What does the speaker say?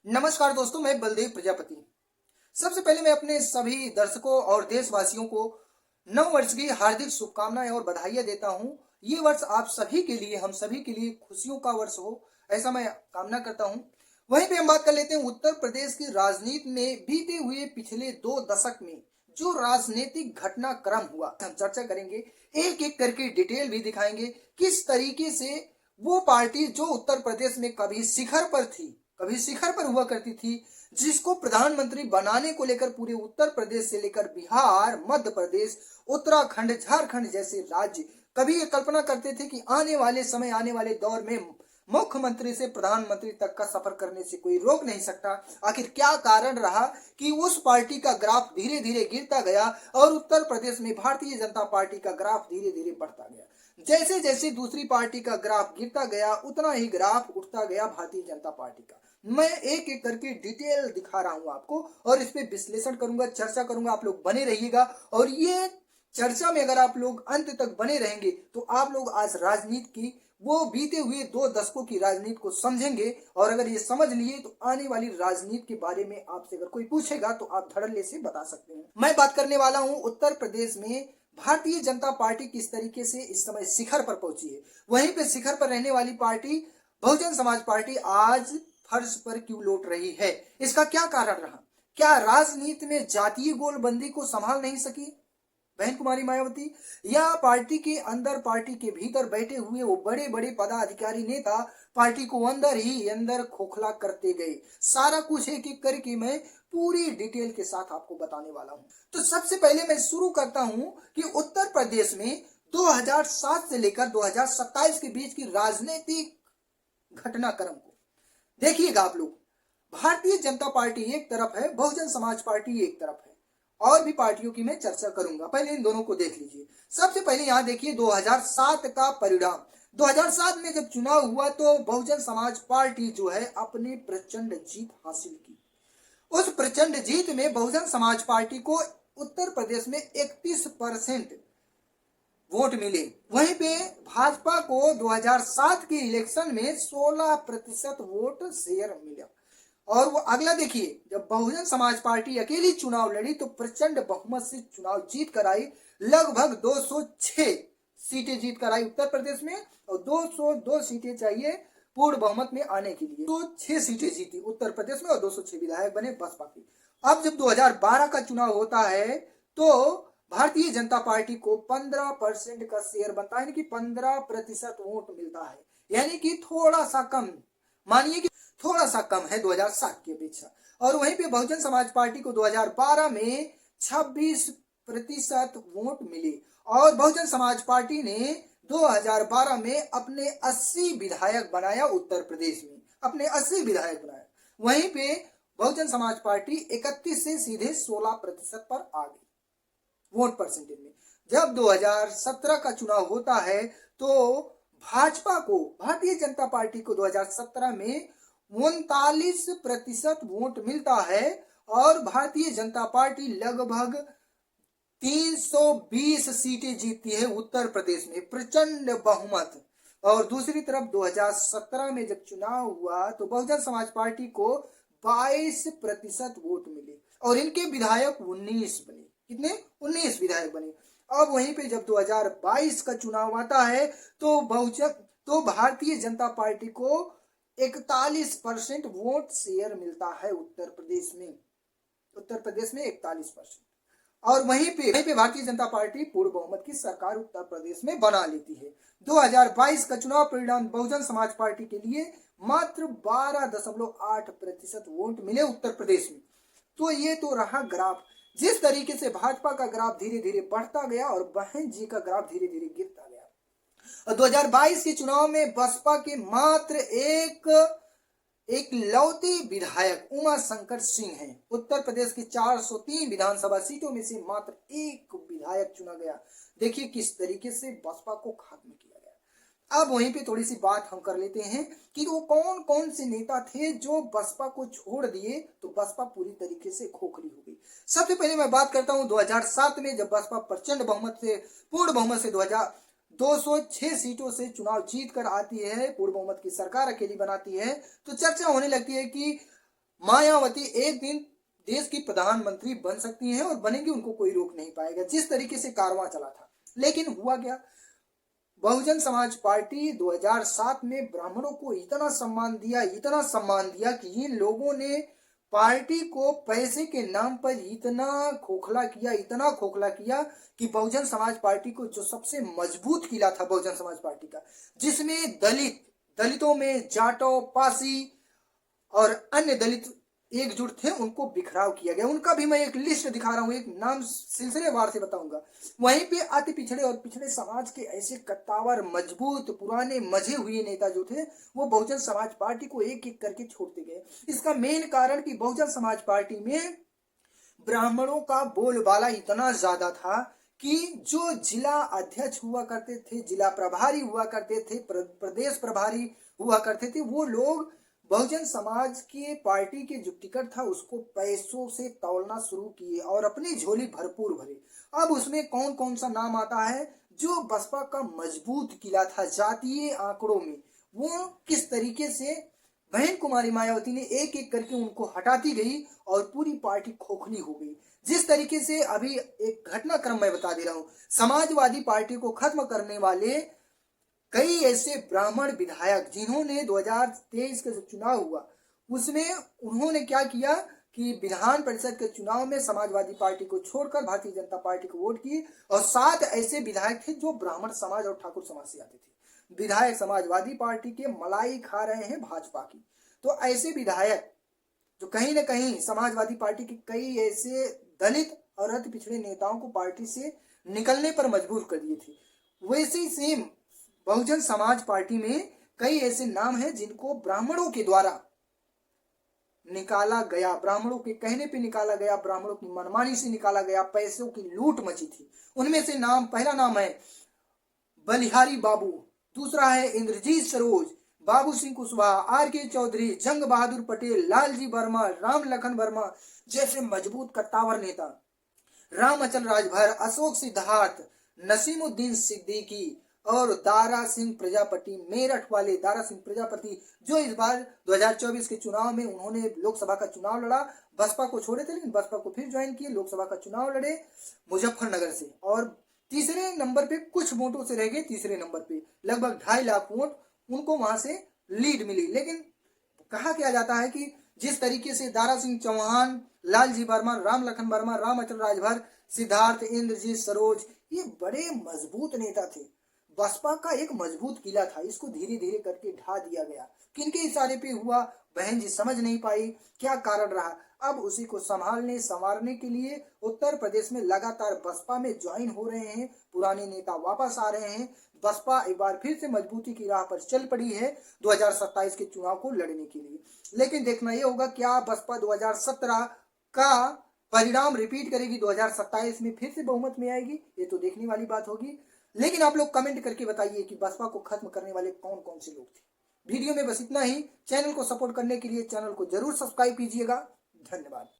नमस्कार दोस्तों, मैं बलदेव प्रजापति। सबसे पहले मैं अपने सभी दर्शकों और देशवासियों को नव वर्ष की हार्दिक शुभकामनाएं और बधाइयां देता हूं। ये वर्ष आप सभी के लिए, हम सभी के लिए खुशियों का वर्ष हो, ऐसा मैं कामना करता हूं। वहीं पे हम बात कर लेते हैं उत्तर प्रदेश की राजनीति में बीते हुए पिछले 2 दशक में जो राजनीतिक घटनाक्रम हुआ, हम चर्चा करेंगे। एक एक करके डिटेल भी दिखाएंगे किस तरीके से वो पार्टी जो उत्तर प्रदेश में कभी शिखर पर हुआ करती थी, जिसको प्रधानमंत्री बनाने को लेकर पूरे उत्तर प्रदेश से लेकर बिहार, मध्य प्रदेश, उत्तराखंड, झारखंड जैसे राज्य कभी ये कल्पना करते थे कि आने वाले समय, आने वाले दौर में मुख्यमंत्री से प्रधानमंत्री तक का सफर करने से कोई रोक नहीं सकता। आखिर क्या कारण रहा कि उस पार्टी का ग्राफ धीरे धीरे गिरता गया और उत्तर प्रदेश में भारतीय जनता पार्टी का ग्राफ धीरे धीरे बढ़ता गया। जैसे जैसे दूसरी पार्टी का ग्राफ गिरता गया, उतना ही ग्राफ उठता गया भारतीय जनता पार्टी का। मैं एक एक करके डिटेल दिखा रहा हूं आपको और इस पे विश्लेषण करूंगा, चर्चा करूंगा। आप लोग बने रहिएगा और ये चर्चा में अगर आप लोग अंत तक बने रहेंगे तो आप लोग आज राजनीति की, वो बीते हुए 2 दशकों की राजनीति को समझेंगे। और अगर ये समझ लिए तो आने वाली राजनीति के बारे में आपसे अगर कोई पूछेगा तो आप धड़ल्ले से बता सकते हैं। मैं बात करने वाला हूं उत्तर प्रदेश में भारतीय जनता पार्टी किस तरीके से इस समय शिखर पर पहुंची है। वहीं पे शिखर पर रहने वाली पार्टी बहुजन समाज पार्टी आज फर्श पर क्यों लौट रही है, इसका क्या कारण रहा? क्या राजनीति में जातीय गोलबंदी को संभाल नहीं सकी बहन कुमारी मायावती, या पार्टी के अंदर, पार्टी के भीतर बैठे हुए वो बड़े बड़े पदाधिकारी नेता पार्टी को अंदर ही अंदर खोखला करते गए? सारा कुछ एक एक करके मैं पूरी डिटेल के साथ आपको बताने वाला हूं। तो सबसे पहले मैं शुरू करता हूं कि उत्तर प्रदेश में 2007 से लेकर 2027 के बीच की राजनीतिक घटनाक्रम को देखिएगा आप लोग। भारतीय जनता पार्टी एक तरफ है, बहुजन समाज पार्टी एक तरफ है, और भी पार्टियों की मैं चर्चा करूंगा। पहले इन दोनों को देख लीजिए। सबसे पहले यहां देखिए 2007 का परिणाम। 2007 में जब चुनाव हुआ तो बहुजन समाज पार्टी जो है अपने प्रचंड जीत हासिल की। उस प्रचंड जीत में बहुजन समाज पार्टी को उत्तर प्रदेश में 31% वोट मिले। वहीं पे भाजपा को 2007 के इलेक्शन में 16% वोट शेयर मिला। और वो अगला देखिए, जब बहुजन समाज पार्टी अकेली चुनाव लड़ी तो प्रचंड बहुमत से चुनाव जीत कर आई। लगभग 206 सीटें जीत कर आई उत्तर प्रदेश में, और 202 सीटें चाहिए पूर्ण बहुमत में आने के लिए। तो 6 सीटें जीती उत्तर प्रदेश में और 206 विधायक बने बसपा के। अब जब 2012 का चुनाव होता है तो भारतीय जनता पार्टी को 15% का शेयर बनता है, यानी कि 15% वोट मिलता है, यानी कि थोड़ा सा कम, मानिए कि थोड़ा सा कम है 2007 की अपेक्षा। और वहीं पे बहुजन समाज पार्टी को 2012 में 26% वोट मिले और बहुजन समाज पार्टी ने 2012 में अपने 80 विधायक बनाया उत्तर प्रदेश में, अपने 80 विधायक बनाया। वहीं पे बहुजन समाज पार्टी 31 से सीधे 16% पर आ गई वोट परसेंटेज में। जब 2017 का चुनाव होता है तो भाजपा को, भारतीय जनता पार्टी को 2017 में 39% वोट मिलता है और भारतीय जनता पार्टी लगभग 320 सीटें जीतती है उत्तर प्रदेश में, प्रचंड बहुमत। और दूसरी तरफ 2017 में जब चुनाव हुआ तो बहुजन समाज पार्टी को 22% वोट मिले और इनके विधायक 19 बने। कितने? 19 विधायक बने। अब वहीं पे जब 2022 का चुनाव आता है तो भारतीय जनता पार्टी को 41% वोट शेयर मिलता है उत्तर प्रदेश में, 41%। और वहीं पे भारतीय जनता पार्टी पूर्ण बहुमत की सरकार उत्तर प्रदेश में बना लेती है। 2022 का चुनाव परिणाम बहुजन समाज पार्टी के लिए मात्र 12.8% वोट मिले उत्तर प्रदेश में। तो ये तो रहा ग्राफ। जिस तरीके से भाजपा का ग्राफ धीरे धीरे बढ़ता गया और बहन जी का ग्राफ धीरे धीरे गिरता गया। और 2022 के चुनाव में बसपा के मात्र एक लौते विधायक उमा शंकर सिंह हैं। उत्तर प्रदेश की 403 विधानसभा सीटों में से मात्र एक विधायक चुना गया। देखिए किस तरीके से बसपा को खत्म किया गया। अब वहीं पे थोड़ी सी बात हम कर लेते हैं कि वो कौन कौन से नेता थे जो बसपा को छोड़ दिए तो बसपा पूरी तरीके से खोखली हो गई। सबसे पहले मैं बात करता हूं 2007 में, जब बसपा प्रचंड बहुमत से, पूर्ण बहुमत से 206 सीटों से चुनाव जीत कर आती है, पूर्ण बहुमत की सरकार अकेली बनाती है, तो चर्चा होने लगती है कि मायावती एक दिन देश की प्रधानमंत्री बन सकती हैं और बनेंगी, उनको कोई रोक नहीं पाएगा, जिस तरीके से कारवां चला था। लेकिन हुआ क्या, बहुजन समाज पार्टी 2007 में ब्राह्मणों को इतना सम्मान दिया कि इन लोगों ने पार्टी को पैसे के नाम पर इतना खोखला किया कि बहुजन समाज पार्टी को, जो सबसे मजबूत किला था बहुजन समाज पार्टी का, जिसमें दलितों में जाटों, पासी और अन्य दलित एकजुट थे, उनको बिखराव किया गया। उनका भी मैं एक लिस्ट दिखा रहा हूं, एक नाम सिलसिलेवार से बताऊंगा। वहीं पे अति पिछड़े और पिछड़े समाज के ऐसे कट्टावर, मजबूत, पुराने मजे हुए नेता जो थे, वो बहुजन समाज पार्टी को एक एक करके छोड़ते गए। इसका मेन कारण कि बहुजन समाज पार्टी में ब्राह्मणों का बोलबाला इतना ज्यादा था कि जो जिला अध्यक्ष हुआ करते थे, जिला प्रभारी हुआ करते थे, प्रदेश प्रभारी हुआ करते थे, वो लोग बहुजन समाज की पार्टी के जो टिकट था उसको पैसों से तौलना शुरू किए और अपनी झोली भरपूर भरे। अब उसमें कौन कौन सा नाम आता है, जो बसपा का मजबूत किला था जातीय आंकड़ों में, वो किस तरीके से बहन कुमारी मायावती ने एक एक करके उनको हटाती गई और पूरी पार्टी खोखली हो गई। जिस तरीके से अभी एक घटनाक्रम मैं बता दे रहा हूं, समाजवादी पार्टी को खत्म करने वाले कई ऐसे ब्राह्मण विधायक, जिन्होंने 2023 का जो चुनाव हुआ उसमें उन्होंने क्या किया कि विधान परिषद के चुनाव में समाजवादी पार्टी को छोड़कर भारतीय जनता पार्टी को वोट किए, और 7 ऐसे विधायक थे जो ब्राह्मण समाज और ठाकुर समाज से आते थे। विधायक समाजवादी पार्टी के मलाई खा रहे हैं भाजपा की। तो ऐसे विधायक जो कहीं ना कहीं समाजवादी पार्टी के कई ऐसे दलित और अति पिछड़े नेताओं को पार्टी से निकलने पर मजबूर कर दिए थे, वैसे ही सेम बहुजन समाज पार्टी में कई ऐसे नाम हैं जिनको ब्राह्मणों के द्वारा निकाला गया, ब्राह्मणों के कहने पे निकाला गया, ब्राह्मणों की मनमानी से निकाला गया, पैसों की लूट मची थी। उनमें से पहला नाम है बलिहारी बाबू, दूसरा है इंद्रजीत सरोज, बाबू सिंह कुशवाहा, आर.के. चौधरी, जंग बहादुर पटेल, लालजी वर्मा, राम लखन वर्मा जैसे मजबूत कट्टावर नेता, रामअचल राजभर, अशोक सिद्धार्थ, नसीमुद्दीन सिद्दीकी और दारा सिंह प्रजापति, मेरठ वाले दारा सिंह प्रजापति, जो इस बार 2024 के चुनाव में उन्होंने लोकसभा का चुनाव लड़ा, बसपा को छोड़े थे लेकिन बसपा को फिर ज्वाइन किए, लोकसभा का चुनाव लड़े मुजफ्फरनगर से, और तीसरे नंबर पे कुछ वोटों से रह गए, तीसरे नंबर पे लगभग 2.5 लाख वोट उनको वहां से लीड मिली। लेकिन कहा क्या जाता है कि जिस तरीके से दारा सिंह चौहान, लालजी वर्मा, राम लखन वर्मा, रामअचल राजभर, सिद्धार्थ, इंद्रजीत सरोज, ये बड़े मजबूत नेता थे, बसपा का एक मजबूत किला था, इसको धीरे धीरे करके ढा दिया गया। किनके इशारे पे हुआ बहन जी समझ नहीं पाई, क्या कारण रहा। अब उसी को संवारने के लिए उत्तर प्रदेश में लगातार बसपा में ज्वाइन हो रहे हैं, पुराने नेता वापस आ रहे हैं, बसपा एक बार फिर से मजबूती की राह पर चल पड़ी है 2027 के चुनाव को लड़ने के लिए। लेकिन देखना यह होगा क्या बसपा 2017 का परिणाम रिपीट करेगी, 2027 में फिर से बहुमत में आएगी, ये तो देखने वाली बात होगी। लेकिन आप लोग कमेंट करके बताइए कि बसपा को खत्म करने वाले कौन कौन से लोग थे। वीडियो में बस इतना ही। चैनल को सपोर्ट करने के लिए चैनल को जरूर सब्सक्राइब कीजिएगा। धन्यवाद।